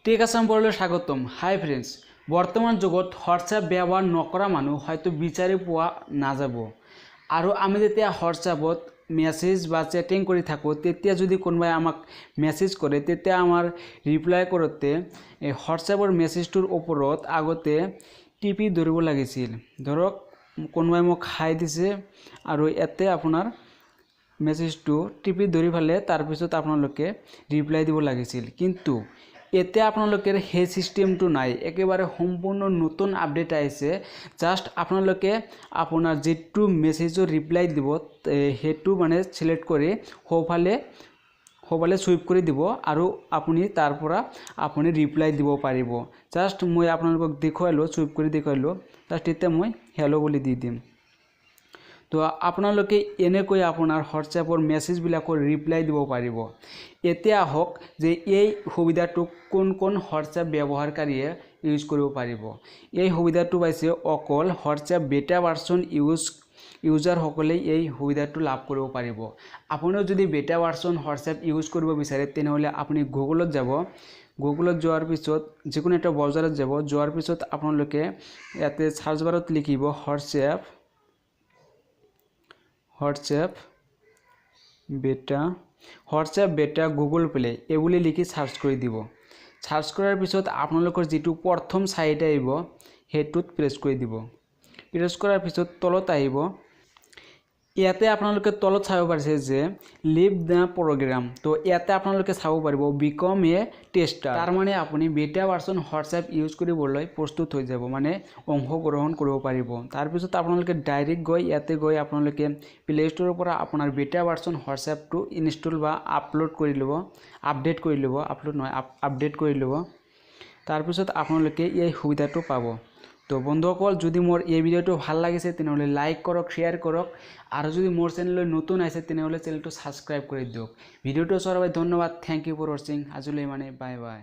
Tech Assam পড়লে স্বাগতম। হাই friends, বৰ্তমান যুগত হোয়াটসঅ্যাপ ব্যবহাৰ নকৰা মানুহ হয়তো বিচাৰি পোৱা নাযাব। আৰু আমি যেতিয়া হোয়াটসঅ্যাপত মেসেজ বা চ্যাটিং কৰি থাকোঁ তেতিয়া যদি কোনোবাই আমাক মেসেজ কৰে তেতিয়া আমাৰ ৰিপ্লাই কৰোঁতে এই হোয়াটসঅ্যাপৰ মেসেজটোৰ ওপৰত আগতে টিপি ধৰিব লাগিছিল। ধৰক কোনোবাই মোক হাই দিছে আৰু ইয়াতে আপোনাৰ মেসেজটো টিপি ধৰি ফেলে তাৰপিছত আপোনালোকে ৰিপ্লাই দিব লাগিছিল। কিন্তু এতিয়া আপোনালোকৰ সেই সিস্টেমটো নাই, একেবাৰে সম্পূৰ্ণ নতুন আপডেট আহিছে। জাস্ট আপোনালোকে আপোনাৰ যেটো মেসেজৰ ৰিপ্লাই দিব হেতু মানে সিলেক্ট কৰি সোফালে সুইপ কৰি দিব আৰু আপুনি তাৰ পৰা আপুনি ৰিপ্লাই দিব পাৰিব। জাস্ট মই আপোনালোকক দেখুৱালো, সুইপ কৰি দেখুৱালো। জাস্ট এতিয়া মই হেল্ল বুলি দি দিম। তো আপোনালোকে এনেকৈ আপোনাৰ হোয়াটসঅ্যাপৰ মেসেজবিলাকৰ ৰিপ্লাই দিব পাৰিব। এতিয়া আহক যে এই সুবিধাটো কোন হোয়াটসঅ্যাপ ব্যৱহাৰকাৰীয়ে ইউজ কৰিব পাৰিব। এই সুবিধাটো পাইছে অকল হোয়াটসঅ্যাপ বেটা ভাৰ্সন ইউজাৰ সকলে এই সুবিধাটো লাভ কৰিব পাৰিব। আপুনিও যদি বেটা ভাৰ্সন হোয়াটসঅ্যাপ ইউজ কৰিব বিচাৰে তেনেহলে আপুনি গুগলত যাব। গুগলত যোৱাৰ পিছত যিকোনো এটা ব্ৰাউজাৰত যাব। যোৱাৰ পিছত আপোনালোকে ইয়াতে সাৰ্চ বাৰত লিখিব হোয়াটসঅ্যাপ বেটা গুগল প্লে এই বুলি লিখি সাৰ্চ কৰি দিব। সাৰ্চ কৰাৰ পিছত আপোনালোকৰ যেটো প্ৰথম সাইট আহিব হেতুত প্ৰেছ কৰি দিব। প্ৰেছ কৰাৰ পিছত তলত আহিব। ইয়াতে আপোনালোকে তলত চাব পাৰিছে যে লিভ দ্য প্ৰগ্ৰাম। তো ইয়াতে আপোনালোকে চাব পাৰিব বিকম এ টেষ্টাৰ। তাৰ মানে আপুনি বেটা ভাৰ্সন হোয়াটসঅ্যাপ ইউজ কৰিবলৈ প্ৰস্তুত হৈ যাব, মানে অংশগ্ৰহণ কৰিব পাৰিব। তাৰ পিছত আপোনালোকে ডাইৰেক্ট গৈ ইয়াতে গৈ আপোনালোকে প্লে ষ্টৰৰ পৰা আপোনাৰ বেটা ভাৰ্সন হোয়াটসঅ্যাপটো ইনষ্টল বা আপলোড কৰি ল'ব, আপডেট কৰি ল'ব। তাৰ পিছত আপোনালোকে এই সুবিধাটো পাব। তো বন্ধুসকল, যদি মোৰ এই ভিডিওটো ভাল লাগিছে তেনেহলে লাইক কৰক, শ্বেয়াৰ কৰক, আৰু যদি মোৰ চেনেললৈ নতুন আছে তেনেহলে চেনেলটো সাবস্ক্ৰাইব কৰি দিয়ক। ভিডিওটো চোৱাৰ বাবে ধন্যবাদ। Thank you for watching. আজিলৈ মানে বাই বাই।